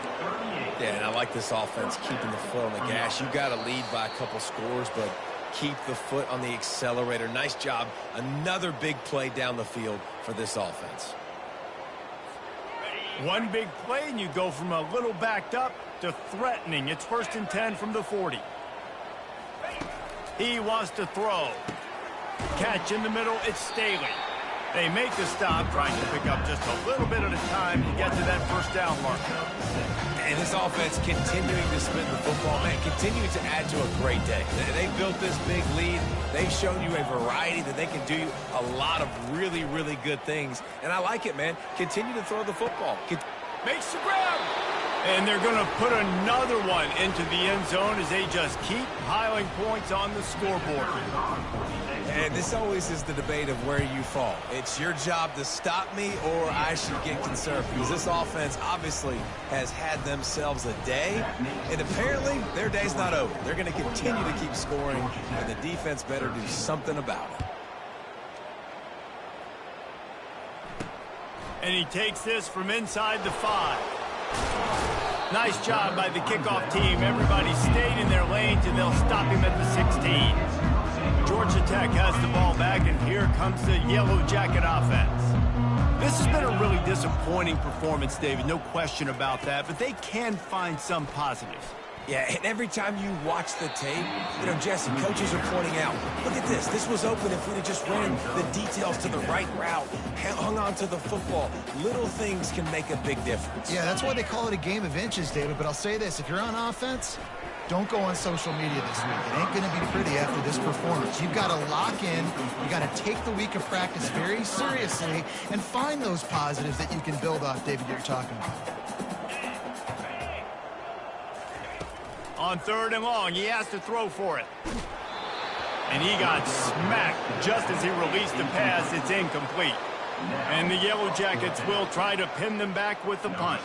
Yeah, and I like this offense keeping the foot on the gas. You got to lead by a couple scores, but keep the foot on the accelerator. Nice job. Another big play down the field for this offense. One big play, and you go from a little backed up to threatening. It's 1st and 10 from the 40. He wants to throw. Catch in the middle, it's Staley. They make the stop, trying to pick up just a little bit at a time to get to that first down marker. And this offense continuing to spin the football, man, continuing to add to a great day. They built this big lead. They've shown you a variety that they can do a lot of really, really good things. And I like it, man. Continue to throw the football. Makes the grab. And they're going to put another one into the end zone as they just keep piling points on the scoreboard. And this always is the debate of where you fall. It's your job to stop me or I should get concerned, because this offense obviously has had themselves a day, and apparently their day's not over. They're going to continue to keep scoring, and the defense better do something about it. And he takes this from inside the 5. Nice job by the kickoff team. Everybody stayed in their lanes, and they'll stop him at the 16. Georgia Tech has the ball back, and here comes the Yellow Jacket offense. This has been a really disappointing performance, David, no question about that, but they can find some positives. Yeah, and every time you watch the tape, you know, Jesse, coaches are pointing out, look at this. This was open if we'd have just ran the details to the right route, hung on to the football. Little things can make a big difference. Yeah, that's why they call it a game of inches, David. But I'll say this, if you're on offense, don't go on social media this week. It ain't going to be pretty after this performance. You've got to lock in. You got to take the week of practice very seriously and find those positives that you can build off, David, you're talking about. On 3rd and long, he has to throw for it. And he got smacked just as he released the pass. It's incomplete. And the Yellow Jackets will try to pin them back with the punt.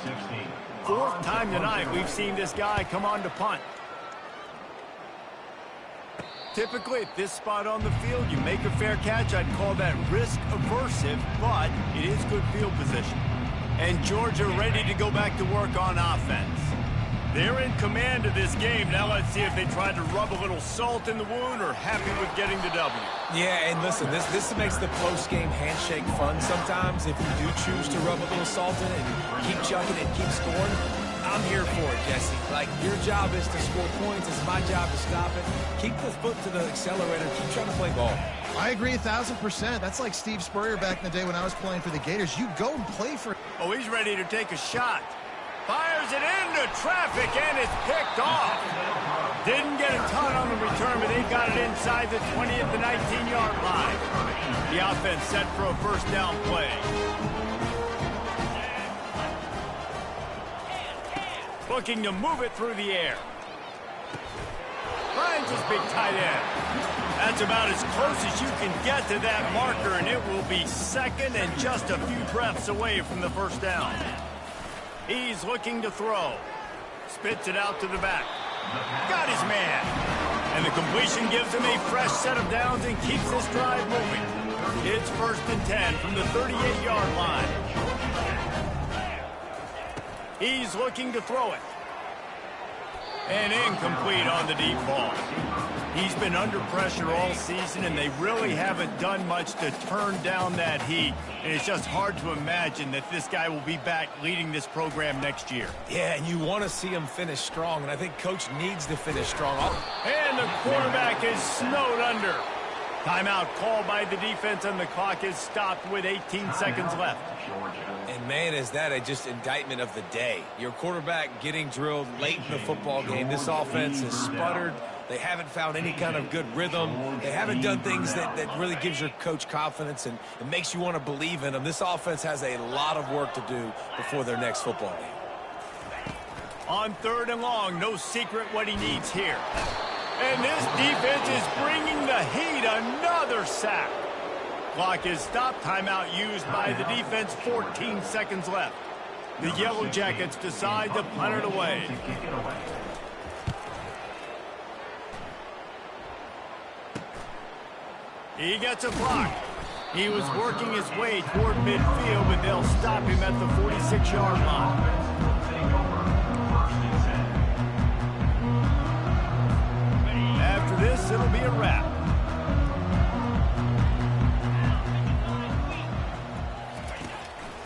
4th time tonight we've seen this guy come on to punt. Typically at this spot on the field, you make a fair catch. I'd call that risk aversive, but it is good field position. And Georgia ready to go back to work on offense. They're in command of this game. Now let's see if they try to rub a little salt in the wound or happy with getting the W. Yeah, and listen, this makes the post-game handshake fun sometimes. If you do choose to rub a little salt in it and keep chucking it and keep scoring, I'm here for it, Jesse. Like, your job is to score points. It's my job to stop it. Keep the foot to the accelerator. Keep trying to play ball. I agree 1,000%. That's like Steve Spurrier back in the day when I was playing for the Gators. You go and play for it. Oh, he's ready to take a shot. Fires it into traffic, and it's picked off. Didn't get a ton on the return, but they got it inside the 20 at the 19-yard line. The offense set for a first down play. Looking to move it through the air. Finds his big tight end. That's about as close as you can get to that marker, and it will be 2nd and just a few breaths away from the first down. He's looking to throw. Spits it out to the back. Got his man. And the completion gives him a fresh set of downs and keeps this drive moving. It's 1st and 10 from the 38-yard line. He's looking to throw it. And incomplete on the deep ball. He's been under pressure all season, and they really haven't done much to turn down that heat. And it's just hard to imagine that this guy will be back leading this program next year. Yeah, and you want to see him finish strong, and I think Coach needs to finish strong. And the quarterback is snowed under. Timeout called by the defense, and the clock is stopped with 18 seconds left. And, man, is that a just indictment of the day. Your quarterback getting drilled late in the football game. This offense has sputtered. They haven't found any kind of good rhythm. They haven't done things that really gives your coach confidence and it makes you want to believe in them. This offense has a lot of work to do before their next football game. On 3rd and long, no secret what he needs here. And this defense is bringing the heat. Another sack. Clock is stopped. Timeout used by the defense. 14 seconds left. The Yellow Jackets decide to punt it away. He gets a block. He was working his way toward midfield, but they'll stop him at the 46-yard line. After this, it'll be a wrap.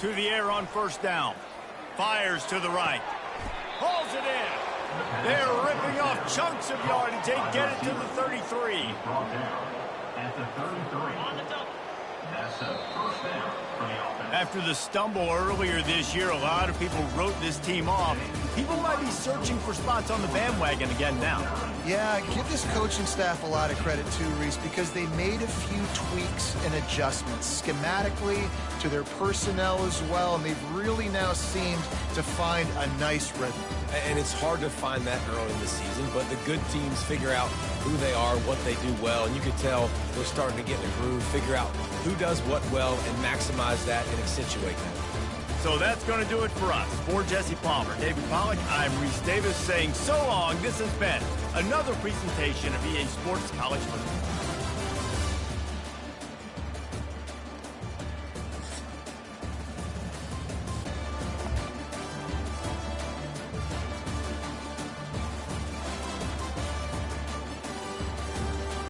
To the air on first down. Fires to the right. Hauls it in. They're ripping off chunks of yardage. They get it to the 33. At the 33. That's a first down for the offense. After the stumble earlier this year, a lot of people wrote this team off. People might be searching for spots on the bandwagon again now. Yeah, give this coaching staff a lot of credit too, Reese, because they made a few tweaks and adjustments schematically to their personnel as well, and they've really now seemed to find a nice rhythm. And it's hard to find that early in the season, but the good teams figure out who they are, what they do well, and you can tell they're starting to get in a groove, figure out who does what well, and maximize that and accentuate that. So that's going to do it for us. For Jesse Palmer, David Pollack, I'm Reese Davis saying so long. This has been another presentation of EA Sports College Football.